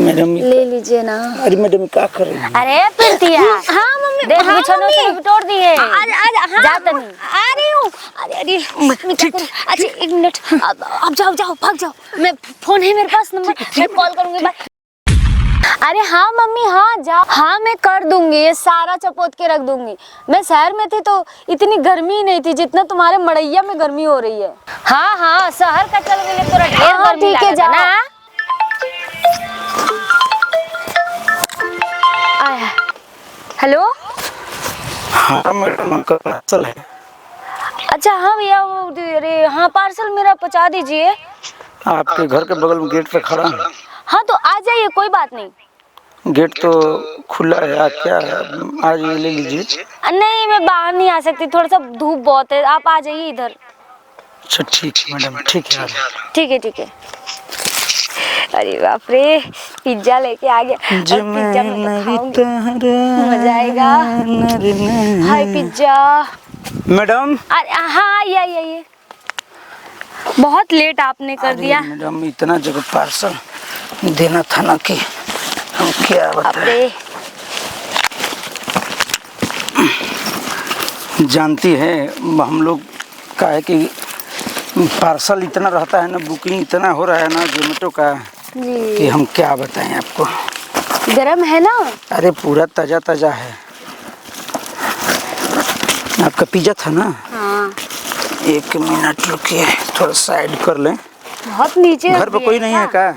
Madam ले लीजिए ना। अरे मैडम क्या कर रही हैं? अरे पिंटिया, हाँ मम्मी, देख हाँ बिछौनों से मम्मी। तोड़ दिए। हाँ जा तनी। आ रही हूँ। अरे मैं क्या करूँ? अच्छा एक मिनट, अब जाओ भाग जाओ। मैं फोन है मेरे पास, नंबर मैं कॉल करूँगी। बाय। अरे हाँ मम्मी, हाँ जाओ। हाँ मैं कर दूंगी, ये सारा चपोत के रख दूंगी। मैं शहर में थी तो इतनी गर्मी नहीं थी जितना तुम्हारे मड़ैया में गर्मी हो रही है। हाँ शहर का चल गए तोरा ढेर हाँ, गर्मी ठीक है, लागता जाओ। ना। हेलो। हाँ मैडम का पार्सल है। अच्छा हाँ भैया, अरे हाँ पार्सल मेरा पहुँचा दीजिए। आपके घर के बगल में गेट पे खड़ा हूँ। हाँ तो आ जाइए, कोई बात नहीं। गेट तो खुला है, आप क्या आज ये ले लीजिए। नहीं मैं बाहर नहीं आ सकती, थोड़ा सा धूप बहुत है, आप आ जाइए इधर। अच्छा ठीक है मैडम, ठीक है। ठीक है। अरे बाप रे, पिज्जा लेके आ गया। और पिज्जा मैं तो खाऊंगी, मजा आएगा। हाय पिज्जा। मैडम अरे हाँ आइए। बहुत लेट आपने कर दिया। मैडम इतना जगह पार्सल देना था ना कि हम क्या बताएं। जानती है हम लोग का है कि पार्सल इतना रहता है ना, बुकिंग इतना हो रहा है ना जोमेटो का जी। कि हम क्या बताएं आपको। गरम है ना? अरे पूरा ताजा है। आपका पिज्जा था ना? हाँ। एक मिनट रुकिए, थोड़ा साइड कर लें। बहुत नीचे घर पे कोई नहीं है क्या?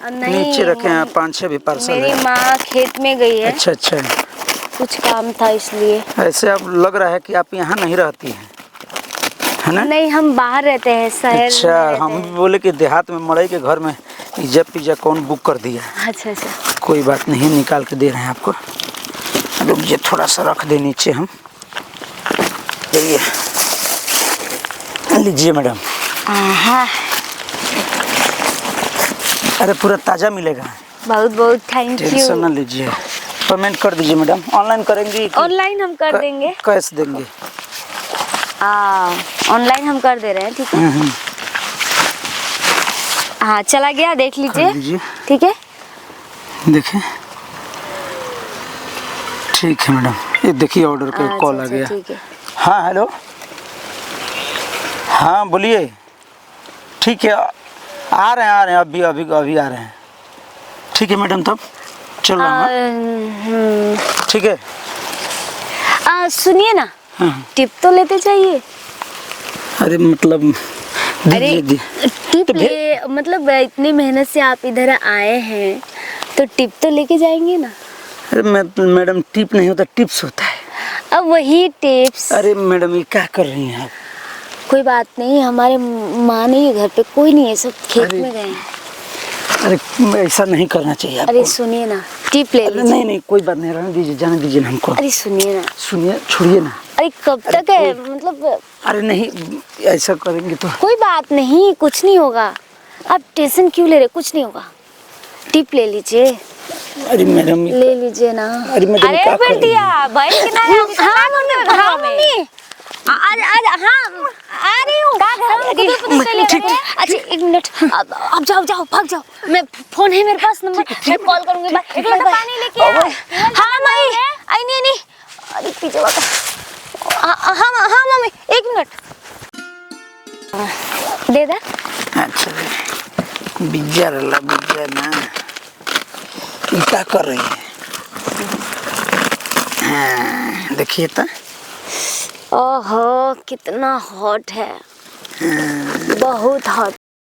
नहीं, नीचे रखे हैं, 5-6 भी पार्सल मेरी है। माँ खेत में गई है। अच्छा कुछ काम था इसलिए। ऐसे अब लग रहा है कि आप यहाँ नहीं रहती हैं, है ना? नहीं हम बाहर रहते हैं, शहर में अच्छा, रहते हम हैं। भी बोले कि देहात में मड़ई के घर में पिज्जा कौन बुक कर दिया। अच्छा। कोई बात नहीं, निकाल के दे रहे हैं आपको। रुक ये थोड़ा सा रख दे नीचे हम। ये लीजिए मैडम। अरे पूरा ताज़ा मिलेगा। बहुत थैंक टेंशन यू। ना लीजिए। पेमेंट कर दीजिए मैडम। ऑनलाइन करेंगी? ऑनलाइन हम कर देंगे। कैश देंगे? ऑनलाइन हम कर दे रहे हैं, ठीक है। हाँ चला गया, देख लीजिए। ठीक है, देखें। ठीक है मैडम, ये देखिए ऑर्डर का कॉल आ गया। ठीक है। हाँ हेलो, हाँ बोलिए। ठीक है, आ रहे हैं अभी आ रहे हैं। ठीक है मैडम, तब चल रहा हूँ। ठीक है। सुनिए ना, टिप तो लेते चाहिए। अरे मतलब टिप ले, मतलब इतनी मेहनत से आप इधर आए हैं तो टिप तो लेके जाएंगे ना। अरे मैडम टिप नहीं होता, टिप्स होता है। अब वही टिप्स। अरे मैडम ये क्या कर रही हैं आप? कोई बात नहीं, हमारे माँ नहीं है घर पे, कोई नहीं है, सब खेत में गए हैं। अरे ऐसा नहीं करना चाहिए आपको। अरे सुनिए ना, टिप ले लीजिए। नहीं कोई बात नहीं, रहने दीजिए, जाने दीजिए ना हमको। अरे सुनिए ना। सुनिए, छोड़िए ना। अरे कब तक है, मतलब। अरे नहीं, ऐसा करेंगे तो। कोई बात नहीं, कुछ नहीं होगा, आप टेंशन क्यों ले रहे, कुछ नहीं होगा। टिप ले लीजिए। अरे मैडम ले लीजिए ना। अरे मैडम अरे बेटिया भाई कितना है? हाँ मम्मी, आ रही हूँ। अच्छा एक मिनट, अब जाओ भाग जाओ। मैं फोन है मेरे पास, नंबर मैं कॉल करूँगी। बाय। एक लोटा पानी लेके आओ। हाँ मम्मी, आई नहीं। अरे पीछे हाँ मम्मी, एक मिनट दे दे। अच्छा बिज्जा ना, क्या कर रही है? हाँ, देखिए तो। ओहो कितना हॉट है, बहुत हॉट।